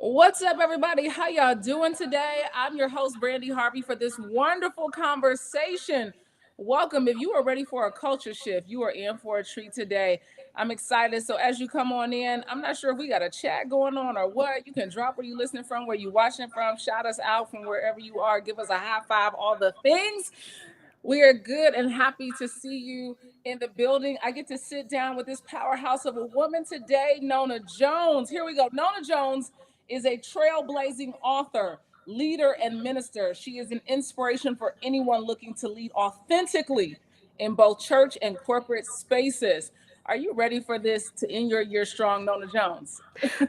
What's up, everybody? How y'all doing today? I'm your host, Brandi Harvey, for this wonderful conversation. Welcome. If you are ready for a culture shift, you are in for a treat today. I'm excited. So as you come on in, I'm not sure if we got a chat going on or what. You can drop where you listening from, where you watching from, shout us out from wherever you are, give us a high five, all the things. We are good and happy to see you in the building. I get to sit down with this powerhouse of a woman today, Nona Jones. Here we go. Nona Jones is a trailblazing author, leader, and minister. She is an inspiration for anyone looking to lead authentically in both church and corporate spaces. Are you ready for this to end your year strong, Nona Jones?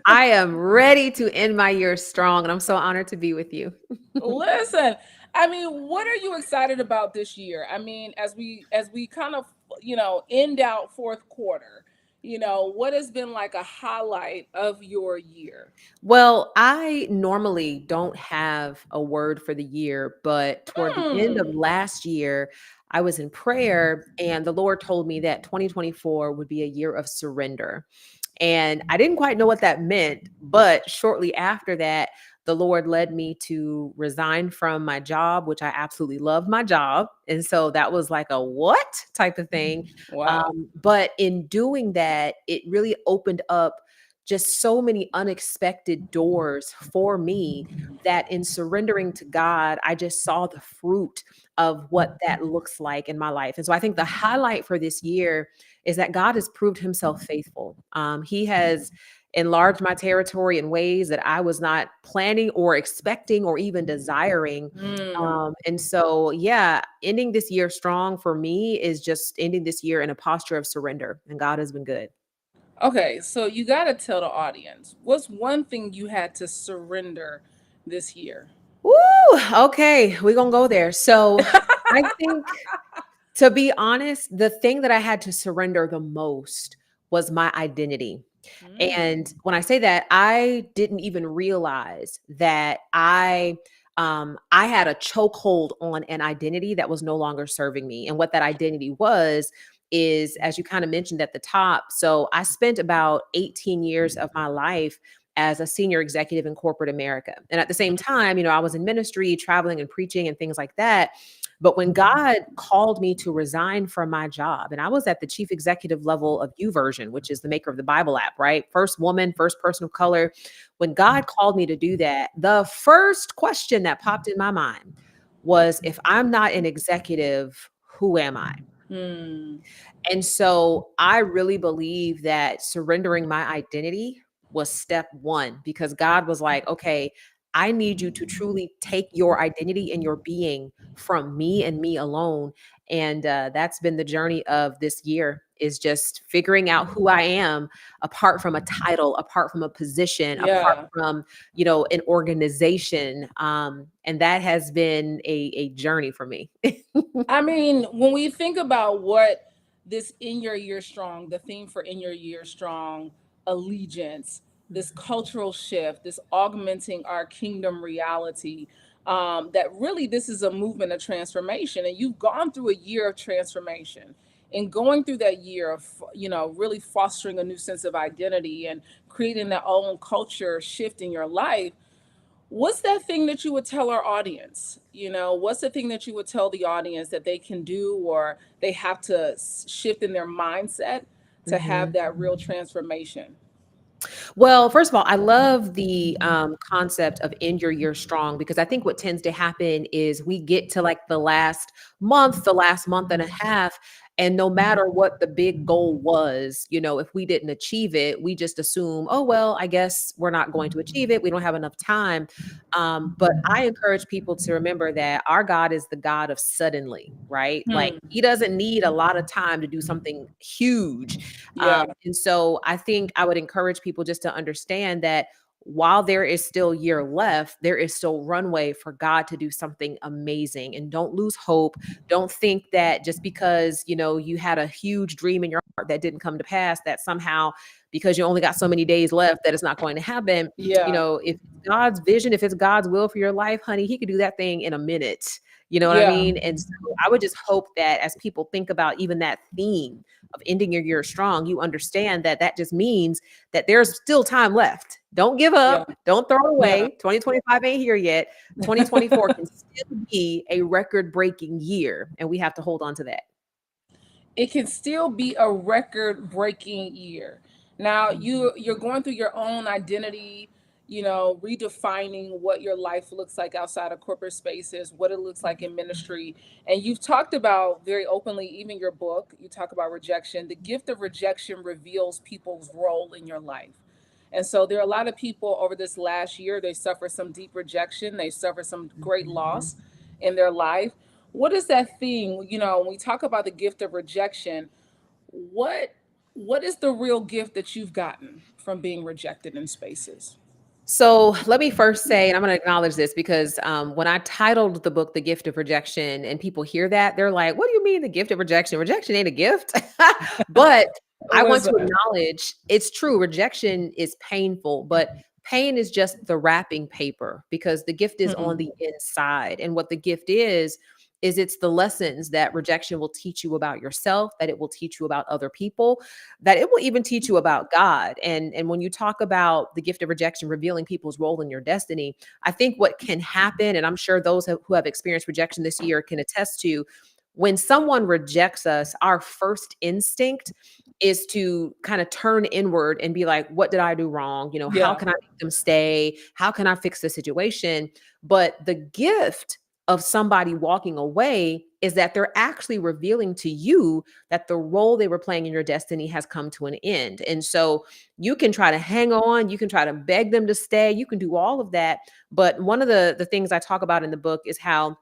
I am ready to end my year strong, and I'm so honored to be with you. Listen, I mean, what are you excited about this year? I mean, as we kind of, end out fourth quarter, what has been like a highlight of your year? Well, I normally don't have a word for the year, but toward the end of Hmm. last year, I was in prayer, and the Lord told me that 2024 would be a year of surrender. And I didn't quite know what that meant, but shortly after that, the Lord led me to resign from my job, which I absolutely love my job. And so that was like a what type of thing. Wow. But in doing that, it really opened up just so many unexpected doors for me that in surrendering to God, I just saw the fruit of what that looks like in my life. And so I think the highlight for this year is that God has proved himself faithful. He has enlarged my territory in ways that I was not planning or expecting or even desiring. Hmm. And so, yeah, ending this year strong for me is just ending this year in a posture of surrender. And God has been good. Okay, so you got to tell the audience what's one thing you had to surrender this year. Woo! Okay, we're gonna go there. So I think, to be honest, the thing that I had to surrender the most was my identity. Hmm. And when I say that, I didn't even realize that I had a chokehold on an identity that was no longer serving me. And what that identity was is, as you kind of mentioned at the top. So I spent about 18 years of my life as a senior executive in corporate America. And at the same time, I was in ministry, traveling and preaching and things like that. But when God called me to resign from my job, and I was at the chief executive level of YouVersion, which is the maker of the Bible app, right? First woman, first person of color. When God called me to do that, the first question that popped in my mind was, if I'm not an executive, who am I? Hmm. And so I really believe that surrendering my identity was step one, because God was like, okay, I need you to truly take your identity and your being from me and me alone. And that's been the journey of this year, is just figuring out who I am apart from a title, apart from a position, apart Yeah. from, an organization. And that has been a journey for me. I mean, when we think about what this in your year strong, the theme for in your year strong, allegiance, this cultural shift, this augmenting our kingdom reality, that really this is a movement of transformation. And you've gone through a year of transformation. And going through that year of, really fostering a new sense of identity and creating that own culture shift in your life. What's that thing that you would tell our audience? What's the thing that you would tell the audience that they can do or they have to shift in their mindset to have Mhm. that real transformation? Well, first of all, I love the concept of end your year strong, because I think what tends to happen is we get to like the last month and a half, and no matter what the big goal was, if we didn't achieve it, we just assume, oh, well, I guess we're not going to achieve it. We don't have enough time. But I encourage people to remember that our God is the God of suddenly, right? Like, Hmm. he doesn't need a lot of time to do something huge. Yeah. And so I think I would encourage people just to understand that while there is still year left, there is still runway for God to do something amazing. And don't lose hope. Don't think that just because, you had a huge dream in your heart that didn't come to pass, that somehow, because you only got so many days left, that it's not going to happen. Yeah. If it's God's vision, if it's God's will for your life, honey, he could do that thing in a minute. You know what I Yeah. mean? And so I would just hope that as people think about even that theme of ending your year strong, you understand that that just means that there's still time left. Don't give Yeah. up. Don't throw it Yeah. away. 2025 ain't here yet. 2024 can still be a record breaking year, and we have to hold on to that. It can still be a record breaking year. Now you're going through your own identity, redefining what your life looks like outside of corporate spaces, what it looks like in ministry. And you've talked about very openly, even your book, you talk about rejection. The gift of rejection reveals people's role in your life. And so there are a lot of people over this last year, they suffer some deep rejection, they suffer some great Mhm. loss in their life. What is that thing, when we talk about the gift of rejection, what what is the real gift that you've gotten from being rejected in spaces? So let me first say, and I'm going to acknowledge this because when I titled the book "The Gift of Rejection," and people hear that, they're like, "What do you mean the gift of rejection? Rejection ain't a gift." But I What want is to that? acknowledge it's true. Rejection is painful, but pain is just the wrapping paper because the gift is on Hmm. the inside. And what the gift is it's the lessons that rejection will teach you about yourself, that it will teach you about other people, that it will even teach you about God. And when you talk about the gift of rejection revealing people's role in your destiny, I think what can happen, and I'm sure those who have experienced rejection this year can attest to, when someone rejects us, our first instinct is to kind of turn inward and be like, what did I do wrong? How Yeah. can I make them stay? How can I fix the situation? But the gift of somebody walking away is that they're actually revealing to you that the role they were playing in your destiny has come to an end. And so you can try to hang on, you can try to beg them to stay, you can do all of that. But one of the things I talk about in the book is how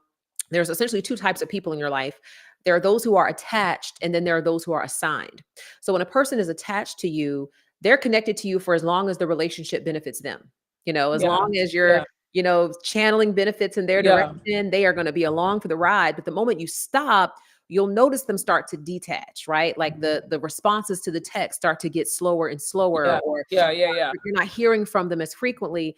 there's essentially two types of people in your life. There are those who are attached, and then there are those who are assigned. So when a person is attached to you, they're connected to you for as long as the relationship benefits them. As Yeah. long as you're, Yeah. channeling benefits in their Yeah. direction, they are going to be along for the ride. But the moment you stop, you'll notice them start to detach, right? Like the responses to the text start to get slower and slower, Yeah. or Yeah. Yeah. Yeah. you're not hearing from them as frequently.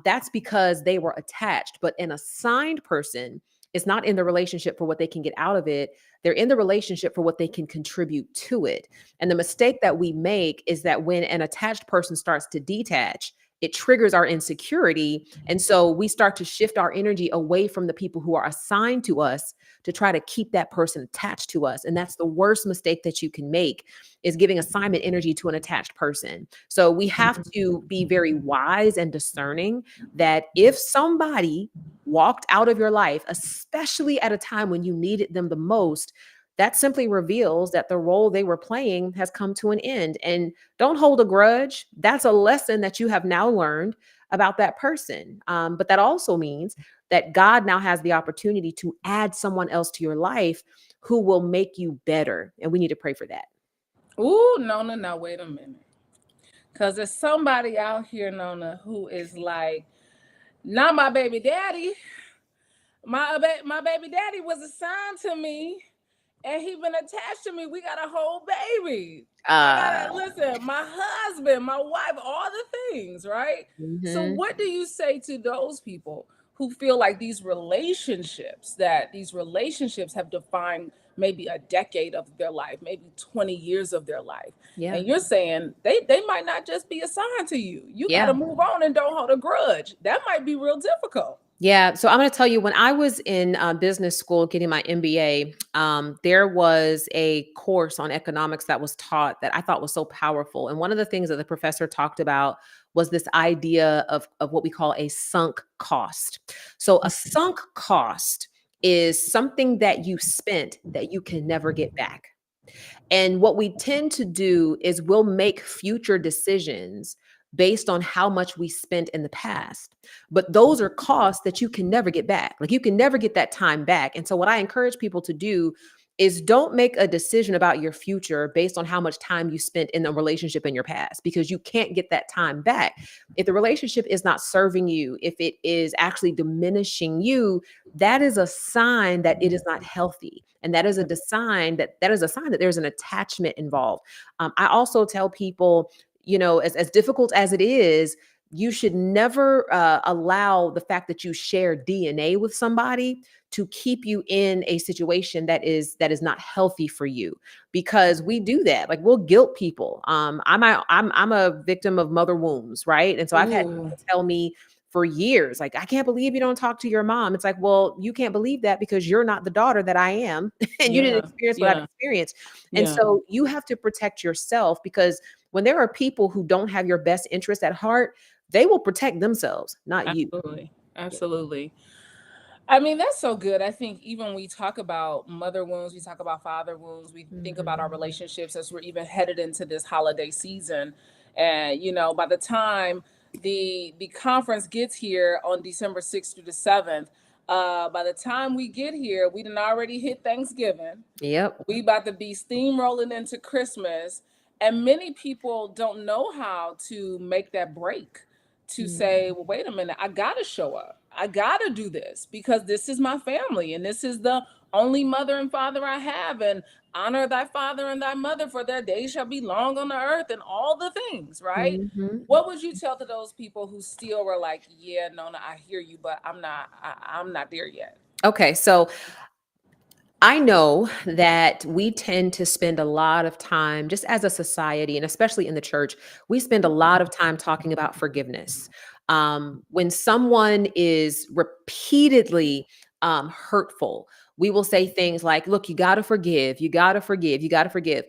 That's because they were attached. But an assigned person is not in the relationship for what they can get out of it. They're in the relationship for what they can contribute to it. And the mistake that we make is that when an attached person starts to detach, it triggers our insecurity. And so we start to shift our energy away from the people who are assigned to us to try to keep that person attached to us. And that's the worst mistake that you can make, is giving assignment energy to an attached person. So we have to be very wise and discerning that if somebody walked out of your life, especially at a time when you needed them the most, that simply reveals that the role they were playing has come to an end. And don't hold a grudge. That's a lesson that you have now learned about that person. But that also means that God now has the opportunity to add someone else to your life who will make you better. And we need to pray for that. Ooh, Nona, now wait a minute. Because there's somebody out here, Nona, who is like, not my baby daddy. My baby daddy was assigned to me, and he been attached to me. We got a whole baby. I gotta Uh, listen, my husband, my wife, all the things, right? So mhm. what do you say to those people who feel like these relationships have defined maybe a decade of their life, maybe 20 years of their life? Yeah. And you're saying they might not just be assigned to you. You got to Yeah. move on and don't hold a grudge. That might be real difficult. Yeah, so I'm going to tell you, when I was in business school getting my MBA, there was a course on economics that was taught that I thought was so powerful. And one of the things that the professor talked about was this idea of what we call a sunk cost. So a sunk cost is something that you spent that you can never get back. And what we tend to do is we'll make future decisions based on how much we spent in the past. But those are costs that you can never get back. Like, you can never get that time back. And so what I encourage people to do is don't make a decision about your future based on how much time you spent in a relationship in your past, because you can't get that time back. If the relationship is not serving you, if it is actually diminishing you, that is a sign that it is not healthy. And that is a sign that there's an attachment involved. I also tell people, as difficult as it is, you should never allow the fact that you share DNA with somebody to keep you in a situation that is not healthy for you, because we do that. Like, we'll guilt people. I'm a victim of mother wounds, right? And so I've had Ooh, people tell me for years, like, I can't believe you don't talk to your mom. It's like, well, you can't believe that because you're not the daughter that I am, and you didn't yeah, experience what I've yeah, experienced. And yeah, so you have to protect yourself, because when there are people who don't have your best interest at heart, they will protect themselves, not you. absolutely, Yeah. absolutely. I mean, that's so good. I think even when we talk about mother wounds, we talk about father wounds, we think about Mhm. our relationships as we're even headed into this holiday season. And by the time the conference gets here on December 6th through the 7th, by the time we get here, we done already hit Thanksgiving. Yep. We about to be steamrolling into Christmas, and many people don't know how to make that break to say, Mhm. well, wait a minute, I gotta show up. I gotta do this because this is my family and this is the only mother and father I have. And honor thy father and thy mother, for their days shall be long on the earth, and all the things, right? Mhm. What would you tell to those people who still were like, yeah, Nona, I hear you, but I'm not there yet? Okay, so I know that we tend to spend a lot of time, just as a society, and especially in the church, we spend a lot of time talking about forgiveness. When someone is repeatedly hurtful, we will say things like, look, you got to forgive, you got to forgive, you got to forgive.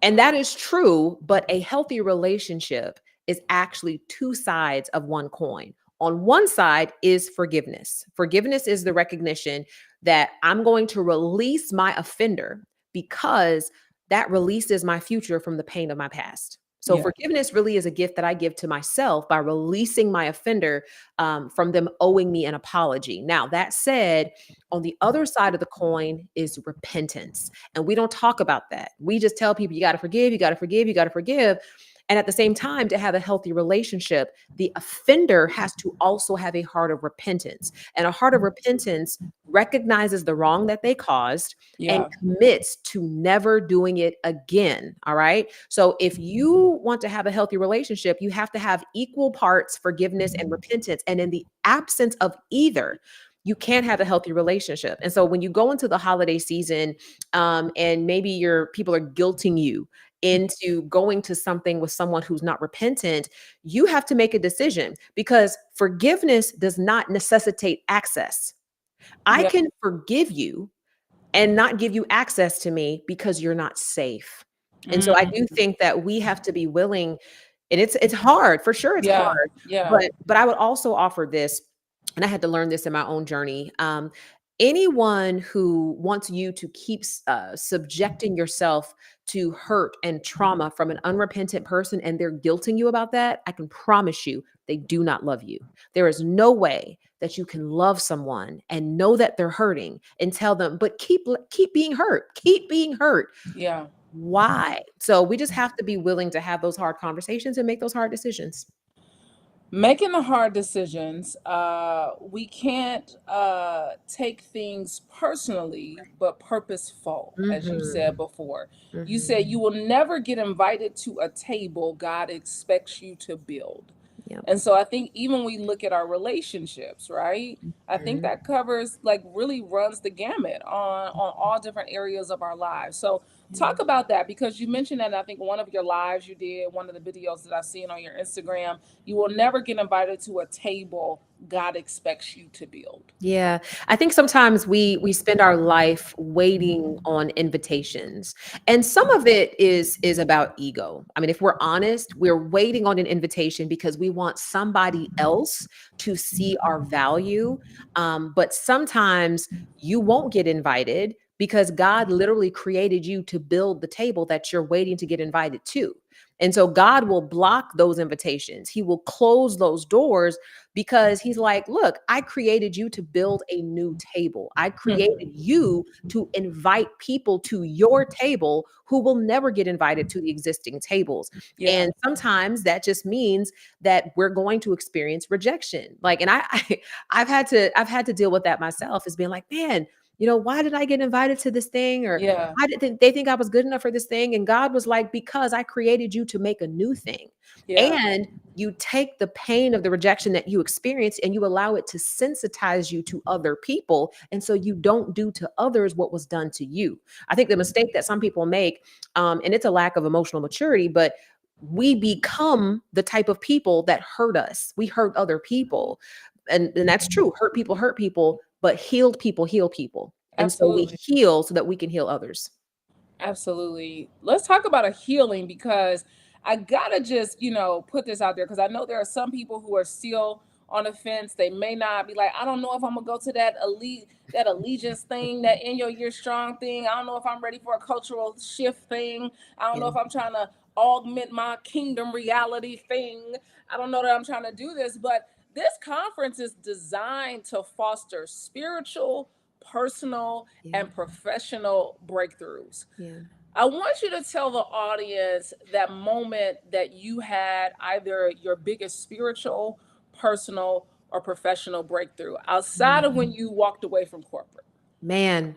And that is true, but a healthy relationship is actually two sides of one coin. On one side is forgiveness. Forgiveness is the recognition that I'm going to release my offender because that releases my future from the pain of my past. So, Yeah, forgiveness really is a gift that I give to myself by releasing my offender from them owing me an apology. Now, that said, on the other side of the coin is repentance. And we don't talk about that. We just tell people, you got to forgive, you got to forgive, you got to forgive. And at the same time, to have a healthy relationship, the offender has to also have a heart of repentance. And a heart of repentance recognizes the wrong that they caused and yeah, commits to never doing it again. All right. So if you want to have a healthy relationship, you have to have equal parts forgiveness and repentance. And in the absence of either, you can't have a healthy relationship. And so when you go into the holiday season, and maybe your people are guilting you into going to something with someone who's not repentant, you have to make a decision, because forgiveness does not necessitate access. I yeah, can forgive you and not give you access to me because you're not safe. And so I mm, do think that we have to be willing, and it's hard, for sure it's yeah, hard, yeah, but I would also offer this, and I had to learn this in my own journey. Anyone who wants you to keep subjecting yourself to hurt and trauma from an unrepentant person, and they're guilting you about that, I can promise you they do not love you. There is no way that you can love someone and know that they're hurting and tell them, but keep being hurt, keep being hurt. yeah. Why? So we just have to be willing to have those hard conversations and make those hard decisions. Making the hard decisions, we can't take things personally, but purposeful, as you said Mhm. before. You Mhm. said you will never get invited to a table God expects you to build. Yep. And so I think even when we look at our relationships, right? I think Mhm. that covers, like, really runs the gamut on all different areas of our lives. So Yeah. talk about that, because you mentioned that, I think one of your lives you did, one of the videos that I've seen on your Instagram, you will never get invited to a table God expects you to build. Yeah, I think sometimes we spend our life waiting on invitations. And some of it is about ego. I mean, if we're honest, we're waiting on an invitation because we want somebody else to see our value. But sometimes you won't get invited because God literally created you to build the table that you're waiting to get invited to. And so God will block those invitations. He will close those doors because he's like, look, I created you to build a new table. I created Hmm. you to invite people to your table who will never get invited to the existing tables. Yeah. And sometimes that just means that we're going to experience rejection. Like, and I've had to deal with that myself, as being like, man, why did I get invited to this thing? Or Yeah. why did they think I was good enough for this thing? And God was like, because I created you to make a new thing. Yeah. And you take the pain of the rejection that you experienced and you allow it to sensitize you to other people. And so you don't do to others what was done to you. I think the mistake that some people make, and it's a lack of emotional maturity, but we become the type of people that hurt us. We hurt other people. And that's true. Hurt people, but healed people heal people. And so we Absolutely. heal so that we can heal others. Absolutely. Let's talk about a healing because I gotta just, put this out there because I know there are some people who are still on the fence. They may not be like, I don't know if I'm gonna go to that allegiance thing, that in your year strong thing. I don't know if I'm ready for a cultural shift thing. I don't know Yeah. if I'm trying to augment my kingdom reality thing. I don't know that I'm trying to do this, but this conference is designed to foster spiritual, personal, Yeah. and professional breakthroughs. Yeah. I want you to tell the audience that moment that you had either your biggest spiritual, personal, or professional breakthrough outside of when you walked away from corporate. Man,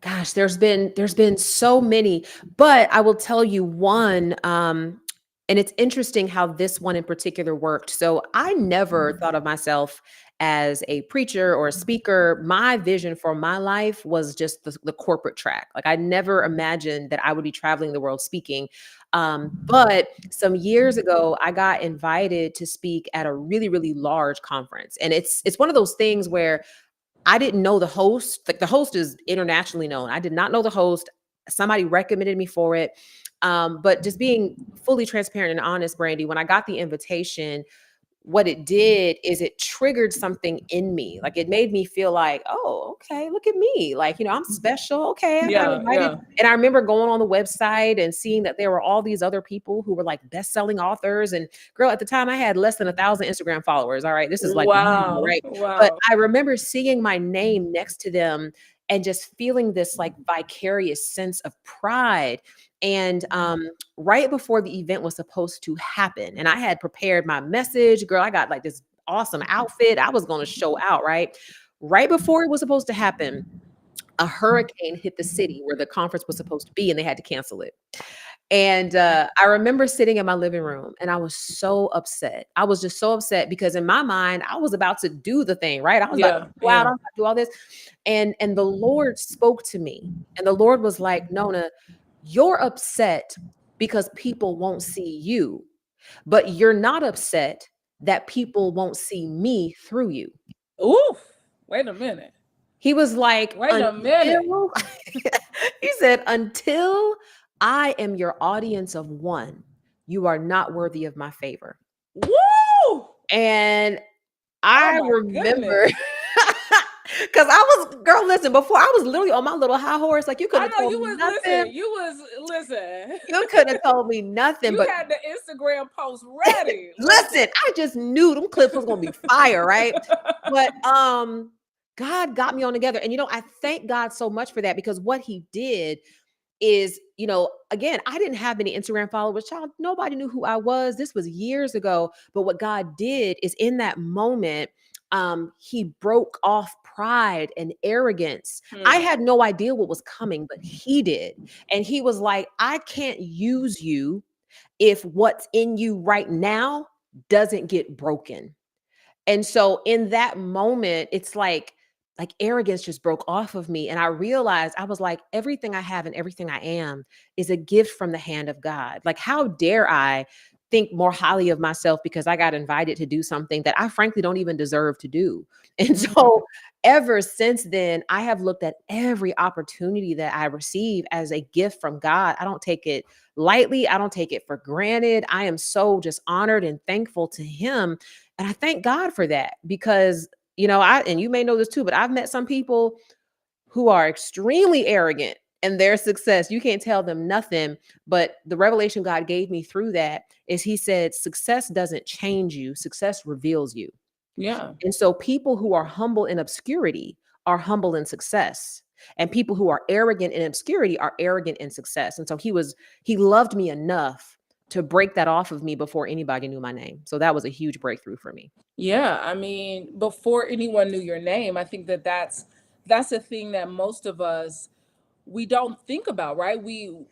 gosh, there's been so many, but I will tell you one, and it's interesting how this one in particular worked. So I never thought of myself as a preacher or a speaker. My vision for my life was just the corporate track. Like I never imagined that I would be traveling the world speaking. But some years ago, I got invited to speak at a really, really large conference, and it's one of those things where I didn't know the host. Like the host is internationally known. I did not know the host. Somebody recommended me for it. But just being fully transparent and honest, Brandy, when I got the invitation, what it did is it triggered something in me. Like it made me feel like, oh, okay, look at me. Like, I'm special. Okay, I got Yeah, invited. yeah. And I remember going on the website and seeing that there were all these other people who were like best-selling authors. And girl, at the time I had less than 1,000 Instagram followers. All right. This is like, Wow. right. But Wow. I remember seeing my name next to them and just feeling this like vicarious sense of pride. And right before the event was supposed to happen. And I had prepared my message. Girl, I got like this awesome outfit. I was going to show out, right? Right before it was supposed to happen, a hurricane hit the city where the conference was supposed to be and they had to cancel it. And I remember sitting in my living room and I was so upset. I was just so upset because in my mind, I was about to do the thing, right? I was about to Yeah, go out, yeah. I was about to do all this. And the Lord spoke to me. And the Lord was like, Nona, you're upset because people won't see you, but you're not upset that people won't see me through you. Oof. Wait a minute. He was like, Wait a minute. until he said, until I am your audience of one, you are not worthy of my favor. Woo! And Oh I my remember goodness. because girl, listen, before I was literally on my little high horse, like you I couldn't have know told you me was nothing. listen. You couldn't have told me nothing, You but had the Instagram post ready. listen, Listen. I just knew them clips was gonna be fire, right? But God got me on together. And I thank God so much for that because what he did is, again, I didn't have many Instagram followers, child. Nobody knew who I was. This was years ago. But what God did is in that moment, he broke off pride and arrogance. I Hmm. had no idea what was coming, but he did. And he was like, I can't use you if what's in you right now doesn't get broken. And so in that moment, it's like arrogance just broke off of me. And I realized I was like, everything I have and everything I am is a gift from the hand of God. Like, how dare I think more highly of myself because I got invited to do something that I frankly don't even deserve to do. And Hmm. so ever since then, I have looked at every opportunity that I receive as a gift from God. I don't take it lightly. I don't take it for granted. I am so just honored and thankful to him. And I thank God for that because, and you may know this too, but I've met some people who are extremely arrogant in their success. You can't tell them nothing. But the revelation God gave me through that is he said, success doesn't change you, success reveals you. Yeah. And so people who are humble in obscurity are humble in success. And people who are arrogant in obscurity are arrogant in success. And so he loved me enough to break that off of me before anybody knew my name. So that was a huge breakthrough for me. Yeah, I mean, before anyone knew your name, I think that that's a thing that most of us, we don't think about, right?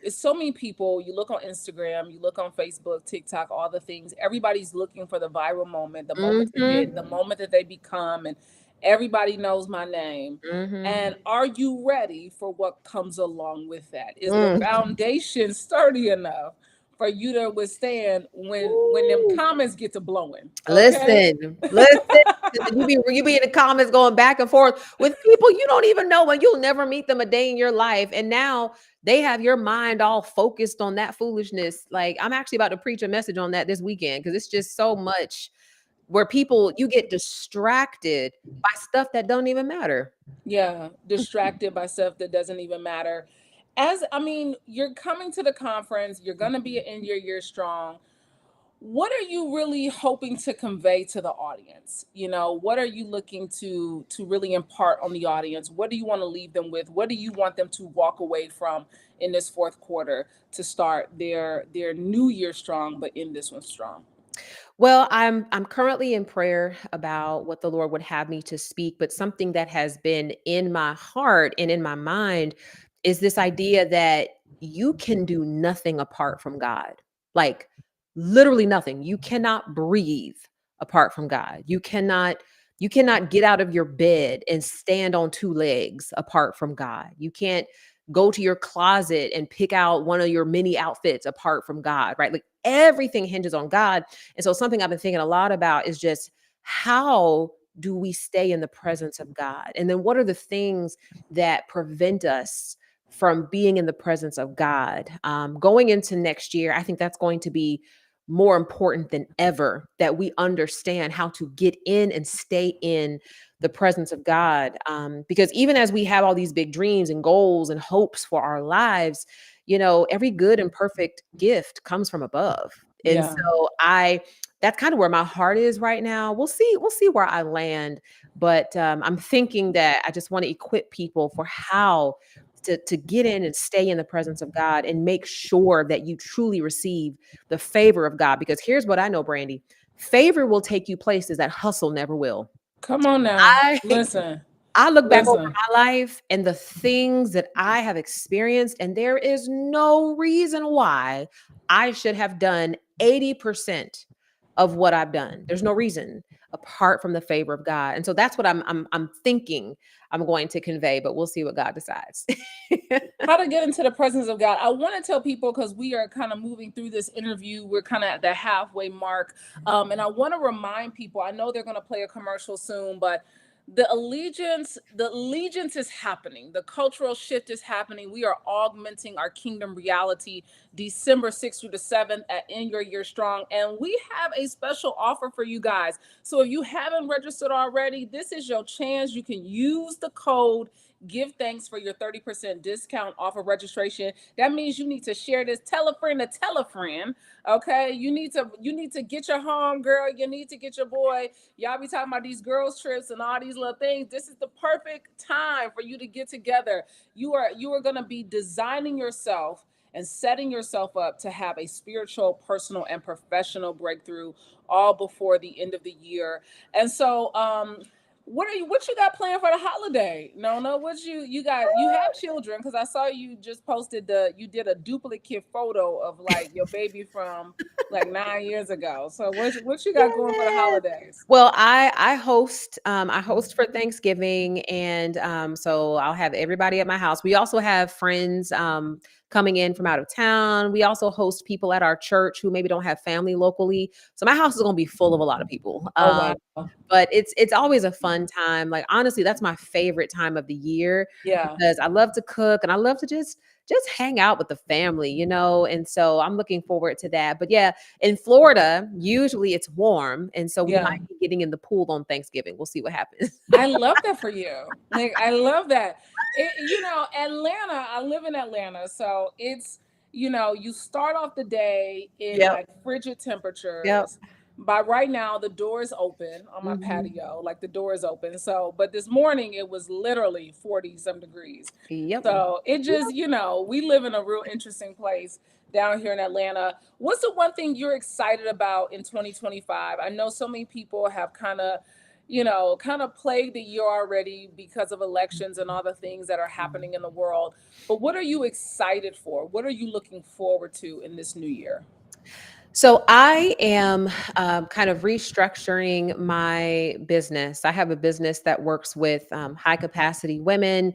It's so many people. You look on Instagram, you look on Facebook, TikTok, all the things. Everybody's looking for the viral moment, the moment to hit, the Mhm. moment that they become, and everybody knows my name. Mhm. And are you ready for what comes along with that? Is the Mm. foundation sturdy enough for you to withstand when them Ooh. comments get to blowing? Okay. Listen. You be in the comments going back and forth with people you don't even know, and you'll never meet them a day in your life. And now they have your mind all focused on that foolishness. Like, I'm actually about to preach a message on that this weekend because it's just so much where people you get distracted by stuff that don't even matter. Yeah, distracted by stuff that doesn't even matter. As I mean, you're coming to the conference, you're going to be in your year strong. What are you really hoping to convey to the audience? What are you looking to really impart on the audience? What do you want to leave them with? What do you want them to walk away from in this fourth quarter to start their new year strong, but in this one strong? Well, I'm currently in prayer about what the Lord would have me to speak, but something that has been in my heart and in my mind is this idea that you can do nothing apart from God. Like, literally nothing. You cannot breathe apart from God. You cannot get out of your bed and stand on two legs apart from God. You can't go to your closet and pick out one of your many outfits apart from God, right? Like, everything hinges on God. And so something I've been thinking a lot about is just how do we stay in the presence of God? And then what are the things that prevent us from being in the presence of God? Going into next year, I think that's going to be more important than ever that we understand how to get in and stay in the presence of God. Because even as we have all these big dreams and goals and hopes for our lives, every good and perfect gift comes from above. And Yeah. so that's kind of where my heart is right now. We'll see where I land, but I'm thinking that I just want to equip people for how to get in and stay in the presence of God and make sure that you truly receive the favor of God. Because here's what I know, Brandy: favor will take you places that hustle never will. Come on now. I Listen. I look back over Listen. my life and the things that I have experienced, and there is no reason why I should have done 80% of what I've done. There's no reason apart from the favor of God. And so that's what I'm thinking I'm going to convey, but we'll see what God decides. How to get into the presence of God. I want to tell people, because we are kind of moving through this interview, we're kind of at the halfway mark. And I want to remind people, I know they're going to play a commercial soon, but the allegiance is happening. The cultural shift is happening. We are augmenting our kingdom reality December 6th through the 7th at In Your Year Strong. And we have a special offer for you guys. So if you haven't registered already, this is your chance. You can use the code Give Thanks for your 30% discount off of registration. That means you need to share this, tell a friend to tell a friend. Okay. You need to get your home girl. You need to get your boy. Y'all be talking about these girls trips and all these little things. This is the perfect time for you to get together. You are gonna be designing yourself and setting yourself up to have a spiritual, personal, and professional breakthrough all before the end of the year. And so what you got planned for the holiday? Nona, you have children, because I saw you just posted you did a duplicate photo of like your baby from like 9 years ago. So what you got going for the Yeah. holidays? Well, I host for Thanksgiving, and so I'll have everybody at my house. We also have friends coming in from out of town. We also host people at our church who maybe don't have family locally. So my house is going to be full of a lot of people. Oh wow. But it's always a fun time. Like, honestly, that's my favorite time of the year Yeah. because I love to cook and I love to just hang out with the family. And so I'm looking forward to that. But yeah, in Florida, usually it's warm, and so we Yeah. might be getting in the pool on Thanksgiving. We'll see what happens. I love that for you. Like, I love that. Atlanta, I live in Atlanta. So you start off the day in Yep. like frigid Yep. temperatures. By right now, the door is open on my Mhm. patio. Like, the door is open. So, but this morning it was literally 40 some degrees. Yep. So it just, Yep. we live in a real interesting place down here in Atlanta. What's the one thing you're excited about in 2025? I know so many people have kind of kind of plagued the year already because of elections and all the things that are happening in the world. But what are you excited for? What are you looking forward to in this new year? So I am kind of restructuring my business. I have a business that works with high capacity women,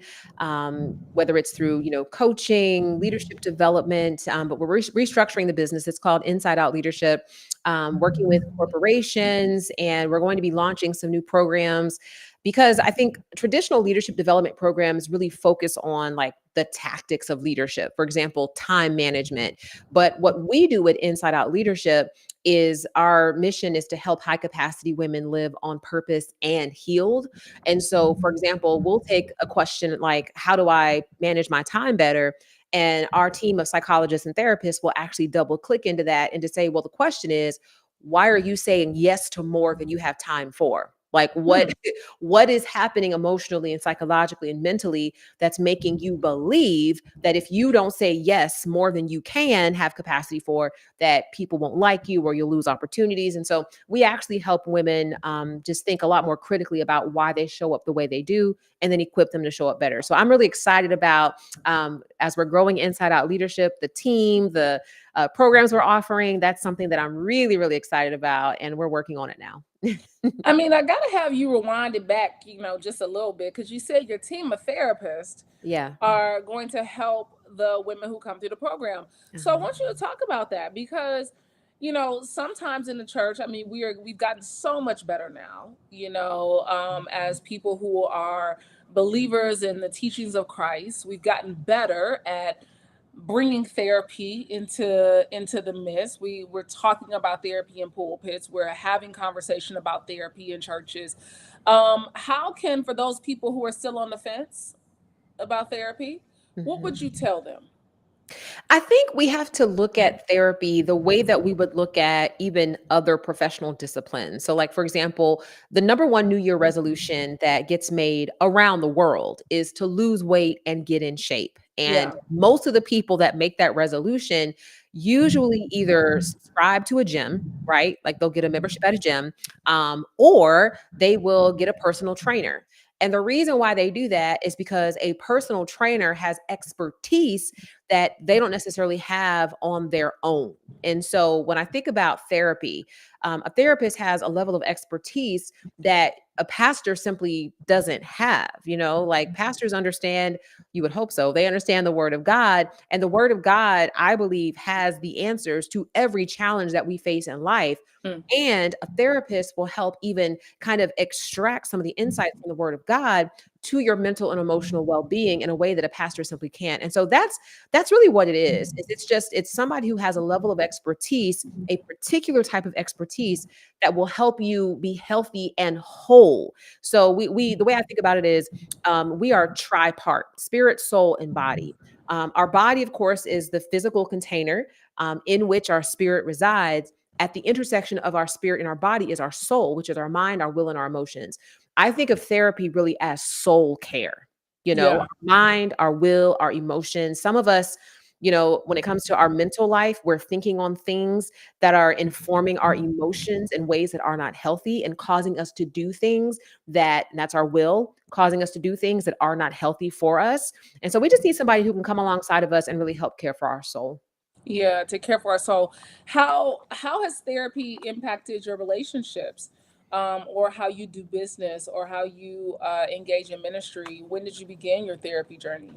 whether it's through coaching, leadership development. But we're restructuring the business. It's called Inside Out Leadership. Working with corporations, and we're going to be launching some new programs because I think traditional leadership development programs really focus on like the tactics of leadership. For example, time management, but what we do with Inside Out Leadership is our mission is to help high capacity women live on purpose and healed. And so, for example, we'll take a question like, how do I manage my time better? And our team of psychologists and therapists will actually double click into that and to say, well, the question is, why are you saying yes to more than you have time for? Like what Hmm. what is happening emotionally and psychologically and mentally that's making you believe that if you don't say yes more than you can have capacity for, that people won't like you or you'll lose opportunities. And so we actually help women just think a lot more critically about why they show up the way they do and then equip them to show up better. So I'm really excited about as we're growing Inside Out Leadership, the team, the programs we're offering. That's something that I'm really, really excited about. And we're working on it now. I mean, I gotta have you rewind it back, just a little bit, because you said your team of therapists Yeah. are going to help the women who come through the program. So I Uh-huh. want you to talk about that because, sometimes in the church, I mean, we've gotten so much better now, as people who are believers in the teachings of Christ. We've gotten better at bringing therapy into the midst. We're talking about therapy in pulpits. We're having conversation about therapy in churches. How can, for those people who are still on the fence about therapy, what would Mhm. you tell them? I think we have to look at therapy the way that we would look at even other professional disciplines. So, like, for example, the number one New Year resolution that gets made around the world is to lose weight and get in shape. And Yeah. most of the people that make that resolution usually either subscribe to a gym, right? Like they'll get a membership at a gym, or they will get a personal trainer. And the reason why they do that is because a personal trainer has expertise that they don't necessarily have on their own. And so when I think about therapy, a therapist has a level of expertise that a pastor simply doesn't have. Like pastors understand, you would hope so, they understand the word of God. And the word of God, I believe, has the answers to every challenge that we face in life. Mm. And a therapist will help even kind of extract some of the insights from the word of God to your mental and emotional well-being in a way that a pastor simply can't. And so that's really what it is. It's somebody who has a level of expertise, a particular type of expertise that will help you be healthy and whole. So we the way I think about it is we are tripart: spirit, soul, and body. Our body, of course, is the physical container in which our spirit resides. At the intersection of our spirit and our body is our soul, which is our mind, our will, and our emotions. I think of therapy really as soul care, Yeah. our mind, our will, our emotions. Some of us, when it comes to our mental life, we're thinking on things that are informing our emotions in ways that are not healthy and causing us to do things and that's our will, causing us to do things that are not healthy for us. And so we just need somebody who can come alongside of us and really help care for our soul. Yeah, to care for our soul. How has therapy impacted your relationships, or how you do business, or how you engage in ministry? When did you begin your therapy journey?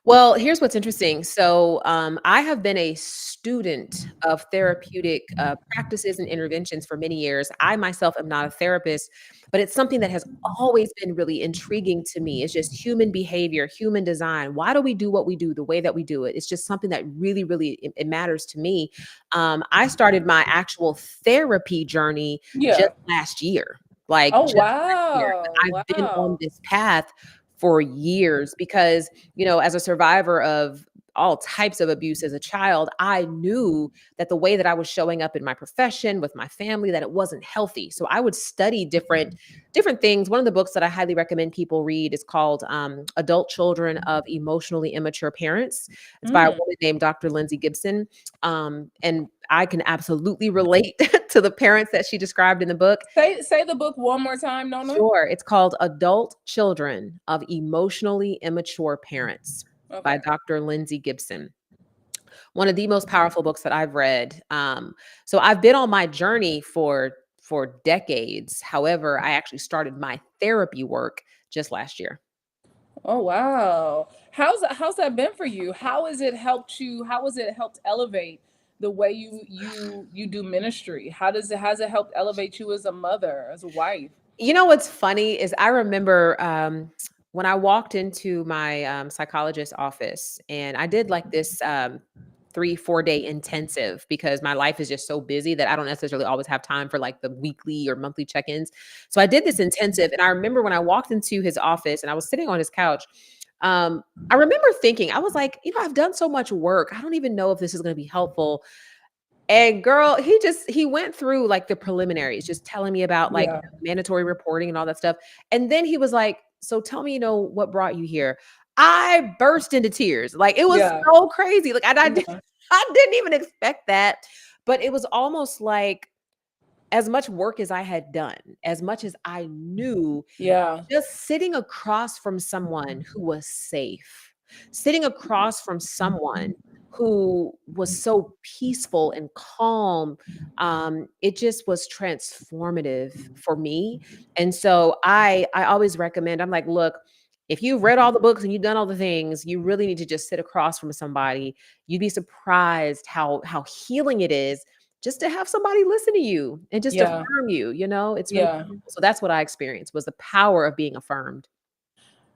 Well, here's what's interesting. So, I have been a student of therapeutic practices and interventions for many years. I myself am not a therapist, but it's something that has always been really intriguing to me. It's just human behavior, human design. Why do we do what we do the way that we do it? It's just something that really, really it matters to me. I started my actual therapy journey Yeah. just last year, like Oh just last year. But wow, I've been on wow. this path for years because as a survivor of all types of abuse as a child, I knew that the way that I was showing up in my profession with my family, that it wasn't healthy. So I would study different things. One of the books that I highly recommend people read is called Adult Children of Emotionally Immature Parents. It's by a Mm. woman named Dr. Lindsay Gibson. And I can absolutely relate to the parents that she described in the book. Say the book one more time, Nona. Sure. It's called Adult Children of Emotionally Immature Parents by Okay. Dr. Lindsay Gibson. One of the most powerful books that I've read. So I've been on my journey for decades. However, I actually started my therapy work just last year. Oh wow. How's that been for you? How has it helped you? How has it helped elevate the way you do ministry? Has it helped elevate you as a mother, as a wife? You know what's funny is I remember when I walked into my psychologist's office and I did like this 3-4 day intensive because my life is just so busy that I don't necessarily always have time for like the weekly or monthly check-ins. So I did this intensive and I remember when I walked into his office and I was sitting on his couch, I remember thinking, I was like, I've done so much work. I don't even know if this is going to be helpful. And girl, he went through like the preliminaries, just telling me about like Yeah. mandatory reporting and all that stuff. And then he was like, "So tell me, what brought you here?" I burst into tears. Like it was Yeah. so crazy. Like Yeah. I didn't even expect that. But it was almost like as much work as I had done, as much as I knew, Yeah. just sitting across from someone who was safe, sitting across from someone who was so peaceful and calm, it just was transformative for me. And so I always recommend, I'm like, look, if you've read all the books and you've done all the things, you really need to just sit across from somebody. You'd be surprised how healing it is just to have somebody listen to you and just Yeah. affirm you, it's really Yeah. powerful. So that's what I experienced was the power of being affirmed.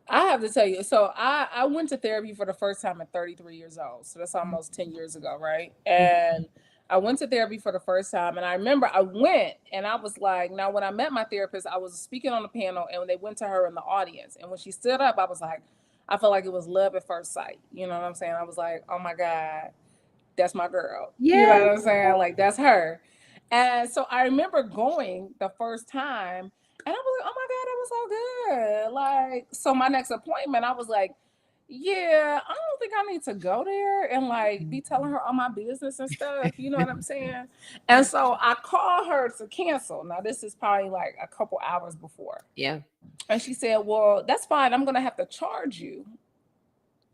I have to tell you, so I went to therapy for the first time at 33 years old. So that's Mhm, almost 10 years ago, right? mhm. And I went to therapy for the first time. And I remember I went and I was like, now when I met my therapist, I was speaking on the panel and when they went to her in the audience. And when she stood up, I was like, I felt like it was love at first sight. You know what I'm saying? I was like, oh my God, that's my girl. You know Yes. what I'm saying? Like that's her. And so I remember going the first time and I was like, oh my God, that was so good. Like, so my next appointment, I was like, yeah, I don't think I need to go there and like be telling her all my business and stuff. You know what I'm saying? And so I called her to cancel. Now, this is probably like a couple hours before. Yeah. And she said, well, that's fine. I'm going to have to charge you,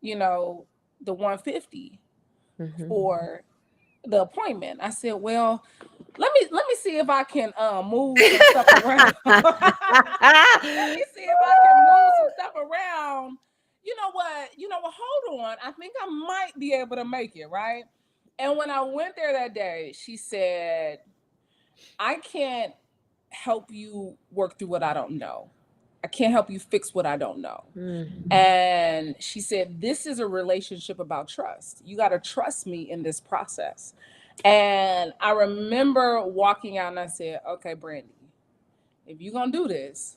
you know, the 150 Mhm. for the appointment. I said, well, let me see if I can move some stuff around. Let me see if I can move some stuff around. You know what? You know what? Hold on. I think I might be able to make it, right? And when I went there that day, she said, I can't help you work through what I don't know. I can't help you fix what I don't know. Mhm. And she said, this is a relationship about trust. You got to trust me in this process. And I remember walking out and I said, okay, Brandi, if you're going to do this,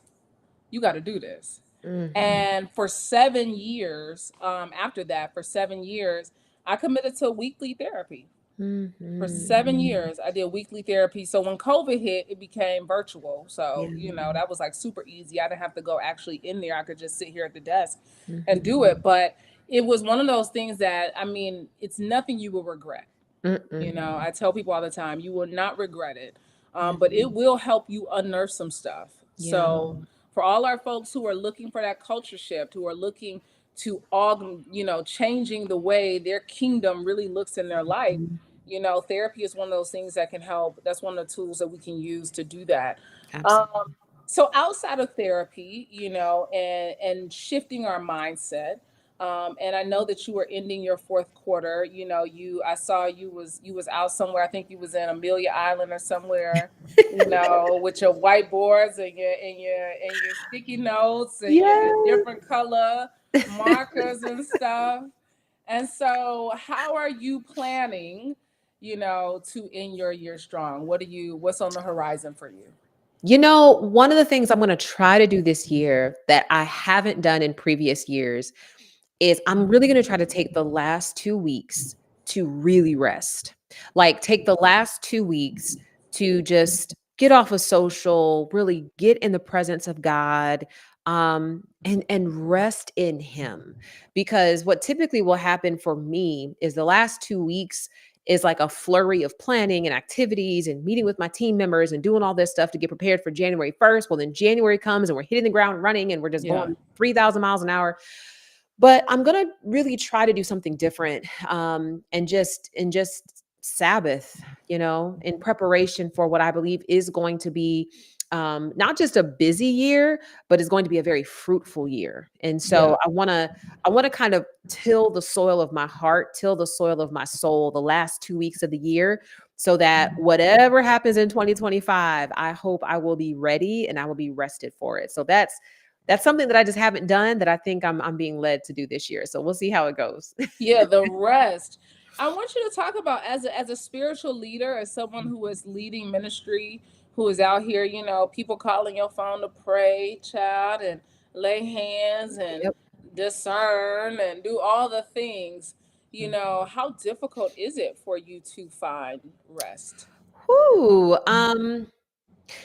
you got to do this. Mhm. And for 7 years, after that, for 7 years, I committed to weekly therapy. For Mhm. 7 years, I did weekly therapy. So when COVID hit, it became virtual. So, Yeah. that was like super easy. I didn't have to go actually in there. I could just sit here at the desk and Mhm. do it. But it was one of those things that, I mean, it's nothing you will regret. Mm-mm. I tell people all the time, you will not regret it, but it Mhm. will help you unearth some stuff. Yeah. So, for all our folks who are looking for that culture shift, who are looking to changing the way their kingdom really looks in their life, Mhm. therapy is one of those things that can help. That's one of the tools that we can use to do that. Um, Absolutely. so outside of therapy, and shifting our mindset, and I know that you were ending your fourth quarter. I saw you was out somewhere. I think you was in Amelia Island or somewhere. With your whiteboards and your sticky notes and your Yes. different color markers and stuff. And so, how are you planning? To end your year strong. What's on the horizon for you? One of the things I'm going to try to do this year that I haven't done in previous years is I'm really going to try to take the last 2 weeks to really rest. Like, take the last 2 weeks to just get off of social, really get in the presence of God, and rest in Him. Because what typically will happen for me is the last 2 weeks is like a flurry of planning and activities and meeting with my team members and doing all this stuff to get prepared for January 1st. Well, then January comes and we're hitting the ground running and we're just Yeah. going 3,000 miles an hour. But I'm gonna really try to do something different, and just Sabbath, in preparation for what I believe is going to be, not just a busy year, but is going to be a very fruitful year. And Yeah. so I wanna kind of till the soil of my heart, till the soil of my soul, the last 2 weeks of the year, so that whatever happens in 2025, I hope I will be ready and I will be rested for it. So that's something that I just haven't done that I think I'm being led to do this year. So we'll see how it goes. Yeah, the rest. I want you to talk about, as a spiritual leader, as someone who is leading ministry, who is out here, people calling your phone to pray, child, and lay hands and Yep. discern and do all the things. Mm. How difficult is it for you to find rest? Whew,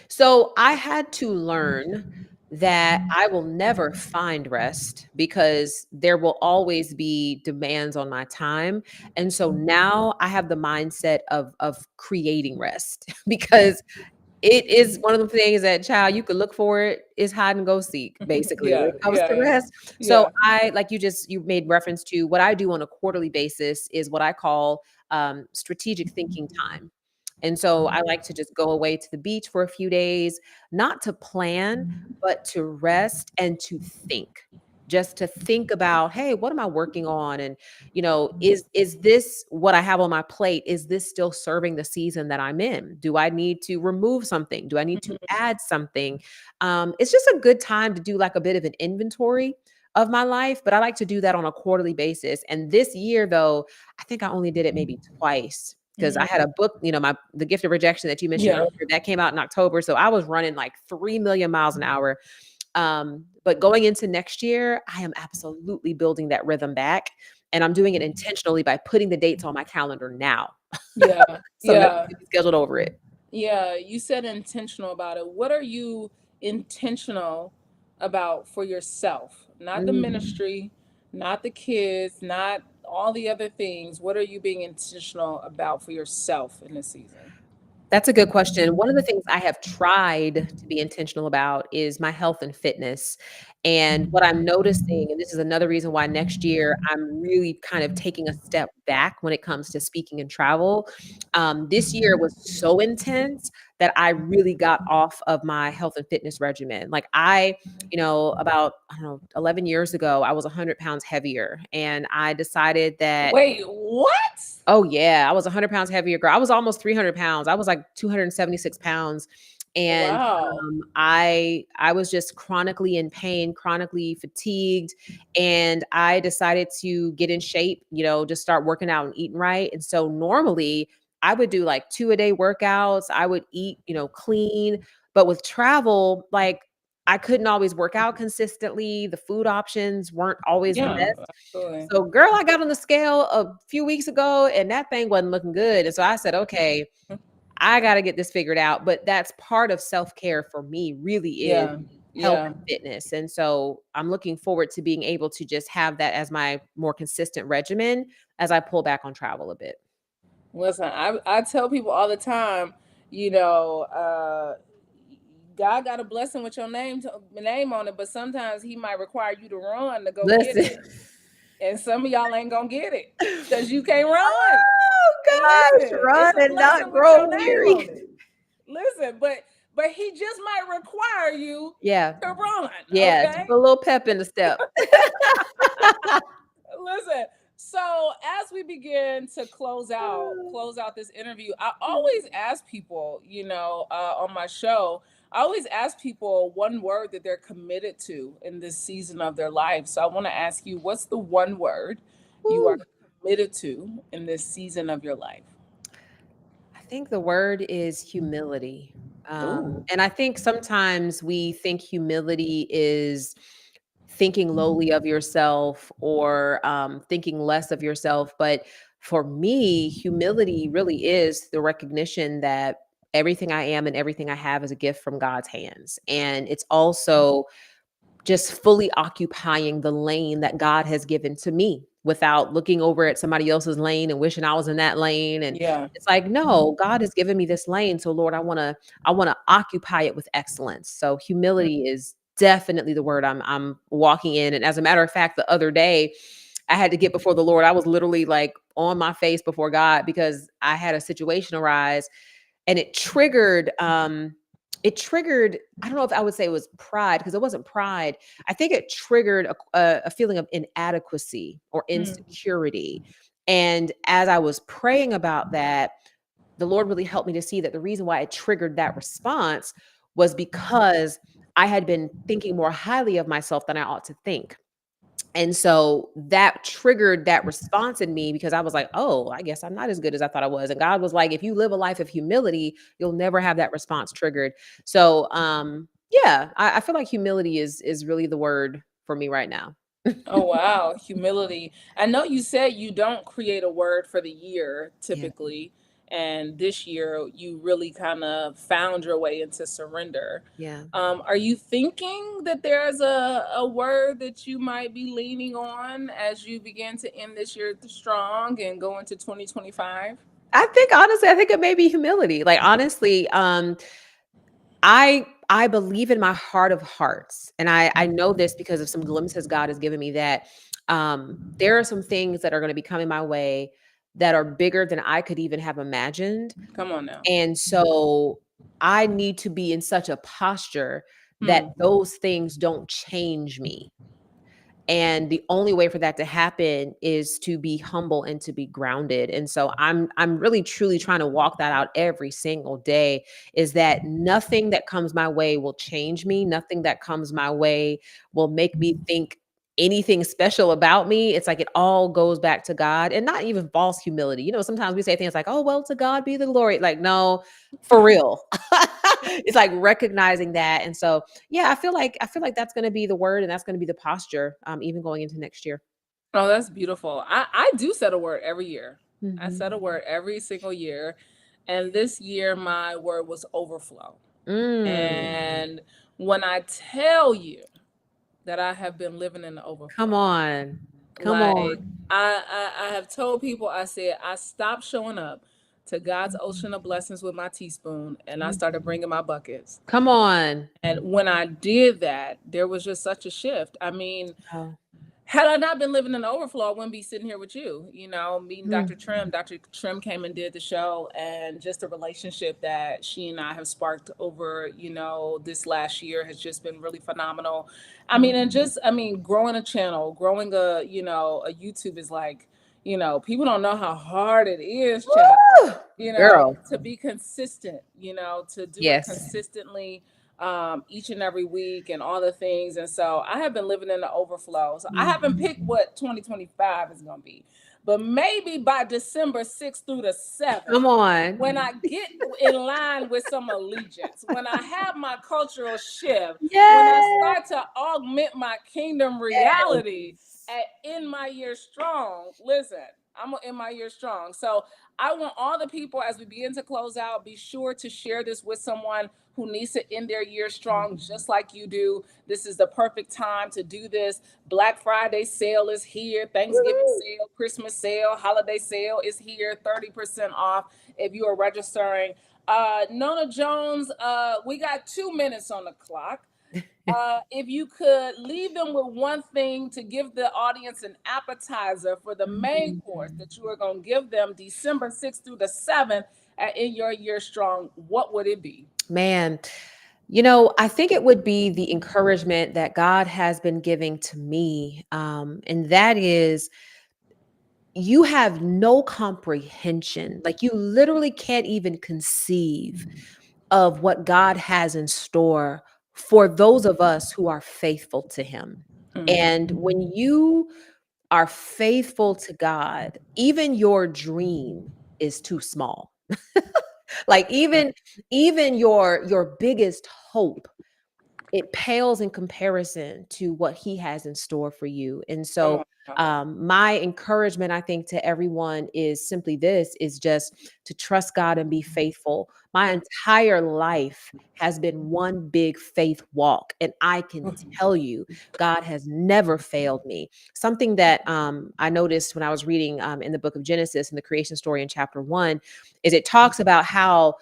so I had to learn that I will never find rest because there will always be demands on my time. And so now I have the mindset of creating rest because it is one of the things that, child, you could look for it, is hide and go seek, basically, when Yeah, it comes yeah, to yeah, rest. So yeah. I, like you made reference to, what I do on a quarterly basis is what I call strategic thinking time. And so I like to just go away to the beach for a few days, not to plan, but to rest and to think. Just to think about, hey, what am I working on? And is this what I have on my plate? Is this still serving the season that I'm in? Do I need to remove something? Do I need to Mhm. add something? It's just a good time to do like a bit of an inventory of my life, but I like to do that on a quarterly basis. And this year, though, I think I only did it maybe twice because I Mhm. had a book, The Gift of Rejection that you mentioned Yeah. earlier, that came out in October. So I was running like 3 million miles an hour. But going into next year, I am absolutely building that rhythm back. And I'm doing it intentionally by putting the dates on my calendar now. Yeah. So nothing Yeah. can be scheduled over it. Yeah, you said intentional about it. What are you intentional about for yourself? Not the Mm. ministry, not the kids, not all the other things. What are you being intentional about for yourself in this season? That's a good question. One of the things I have tried to be intentional about is my health and fitness. And what I'm noticing, and this is another reason why next year I'm really kind of taking a step back when it comes to speaking and travel. This year was so intense that I really got off of my health and fitness regimen. Like about, I don't know, 11 years ago, I was 100 pounds heavier. And I decided that, Wait, what? oh, yeah. I was 100 pounds heavier, girl. I was almost 300 pounds. I was like 276 pounds. And Wow. I was just chronically in pain, chronically fatigued. And I decided to get in shape, just start working out and eating right. And so normally I would do like 2 a day workouts. I would eat, clean. But with travel, like, I couldn't always work out consistently. The food options weren't always the Yeah, best. absolutely. So, girl, I got on the scale a few weeks ago and that thing wasn't looking good. And so I said, okay, I got to get this figured out. But that's part of self care for me, really is Yeah, health yeah. and fitness. And so I'm looking forward to being able to just have that as my more consistent regimen as I pull back on travel a bit. Listen, I tell people all the time, you know, God got a blessing with your name on it, but sometimes He might require you to run to go get Listen. it, and some of y'all ain't gonna get it because you can't run. Oh, gosh, Listen, run it's a and not blessing with grow your name weary. on it. Listen, but He just might require you Yeah. to run. Yeah. To Okay. put a little pep in the step. Listen, so as we begin to close out this interview, I always ask people, on my show, I always ask people one word that they're committed to in this season of their life. So I want to ask you, what's the one word you are Woo. committed to in this season of your life? I think the word is humility. Ooh. And I think sometimes we think humility is thinking lowly of yourself or thinking less of yourself. But for me, humility really is the recognition that everything I am and everything I have is a gift from God's hands. And it's also just fully occupying the lane that God has given to me without looking over at somebody else's lane and wishing I was in that lane. And Yeah. it's like, no, God has given me this lane. So Lord, I want to occupy it with excellence. So humility is definitely the word I'm walking in. And as a matter of fact, the other day I had to get before the Lord. I was literally like on my face before God because I had a situation arise and it triggered, I don't know if I would say it was pride, because it wasn't pride. I think it triggered a feeling of inadequacy or Mm. insecurity. And as I was praying about that, the Lord really helped me to see that the reason why it triggered that response was because I had been thinking more highly of myself than I ought to think. And so that triggered that response in me because I was like, oh, I guess I'm not as good as I thought I was. And God was like, if you live a life of humility, you'll never have that response triggered. So yeah, I feel like humility is really the word for me right now. Oh wow, humility. I know you said you don't create a word for the year Yeah. typically, and this year you really kind of found your way into surrender. Yeah. Are you thinking that there's a word that you might be leaning on as you begin to end this year strong and go into 2025? I think honestly, I think it may be humility. Like honestly, I believe in my heart of hearts, and I know this because of some glimpses God has given me that there are some things that are going to be coming my way that are bigger than I could even have imagined. Come on now. And so I need to be in such a posture that Hmm. those things don't change me. And the only way for that to happen is to be humble and to be grounded. And so I'm really truly trying to walk that out every single day, is that nothing that comes my way will change me. Nothing that comes my way will make me think anything special about me. It's like it all goes back to God, and not even false humility. Sometimes we say things like, "Oh, well, to God be the glory." Like, no, for real. It's like recognizing that. And so yeah, I feel like that's going to be the word, and that's going to be the posture, even going into next year. Oh, that's beautiful. I do set a word every year. I Mhm. set a word every single year. And this year my word was overflow. Mm. And when I tell you that I have been living in the Come overflow, on. Come like on. I have told people, I said I stopped showing up to God's ocean of blessings with my teaspoon and I started Mhm. bringing my buckets. Come on. And when I did that, there was just such a shift. I mean, Oh. had I not been living in the overflow, I wouldn't be sitting here with you, meeting Dr. Mm. Trim. Dr. Trim came and did the show, and just the relationship that she and I have sparked over, this last year has just been really phenomenal. I mean, Mm. and just, I mean, growing a channel, growing a YouTube is like, people don't know how hard it is, child, Woo! Girl. to be consistent, to do it Yes. consistently, each and every week and all the things. And so I have been living in the overflow. So I haven't Mhm. picked what 2025 is going to be, but maybe by December 6th through the 7th, Come on. when I get in line with some allegiance, when I have my cultural shift, when I Yes. start to augment my kingdom reality at in my year strong, listen, I'm in my year strong. So I want all the people, as we begin to close out, be sure to share this with someone who needs to end their year strong, just like you do. This is the perfect time to do this. Black Friday sale is here, Thanksgiving Woo. sale, Christmas sale, holiday sale is here, 30% off if you are registering. Nona Jones, we got 2 minutes on the clock. If you could leave them with one thing to give the audience an appetizer for the main course Mhm. that you are going to give them December 6th through the 7th in your year strong, what would it be? Man, I think it would be the encouragement that God has been giving to me. And that is, you have no comprehension. Like, you literally can't even conceive of what God has in store for those of us who are faithful to Him. Mm. And when you are faithful to God, even your dream is too small. Like, even your biggest hope it pales in comparison to what he has in store for you. And Come so on now. my encouragement, I think, to everyone is simply this, is just to trust God and be faithful. My entire life has been one big faith walk, and I can tell you, God has never failed me. Something that I noticed when I was reading in the book of Genesis, in the creation story in chapter 1, is it talks about how,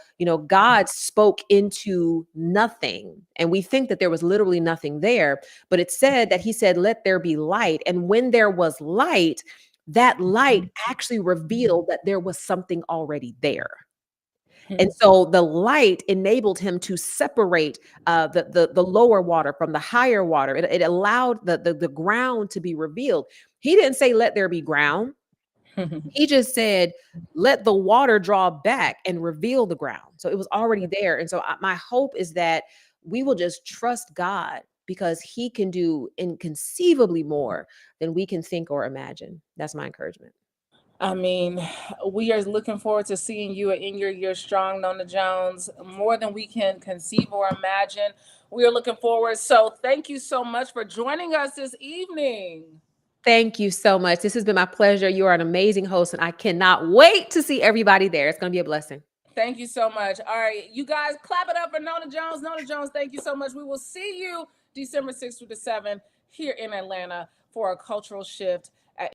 God spoke into nothing. And we think that there was literally nothing there, but it said that he said, let there be light. And when there was light, that light actually revealed that there was something already there. And so the light enabled him to separate the lower water from the higher water. It allowed the ground to be revealed. He didn't say, let there be ground. He just said, let the water draw back and reveal the ground. So it was already there. And so my hope is that we will just trust God, because he can do inconceivably more than we can think or imagine. That's my encouragement. I mean, we are looking forward to seeing you in your year strong, Nona Jones, more than we can conceive or imagine. We are looking forward. So, thank you so much for joining us this evening. Thank you so much. This has been my pleasure. You are an amazing host, and I cannot wait to see everybody there. It's going to be a blessing. Thank you so much. All right, you guys, clap it up for Nona Jones. Nona Jones, thank you so much. We will see you December 6th through the 7th here in Atlanta for a cultural shift.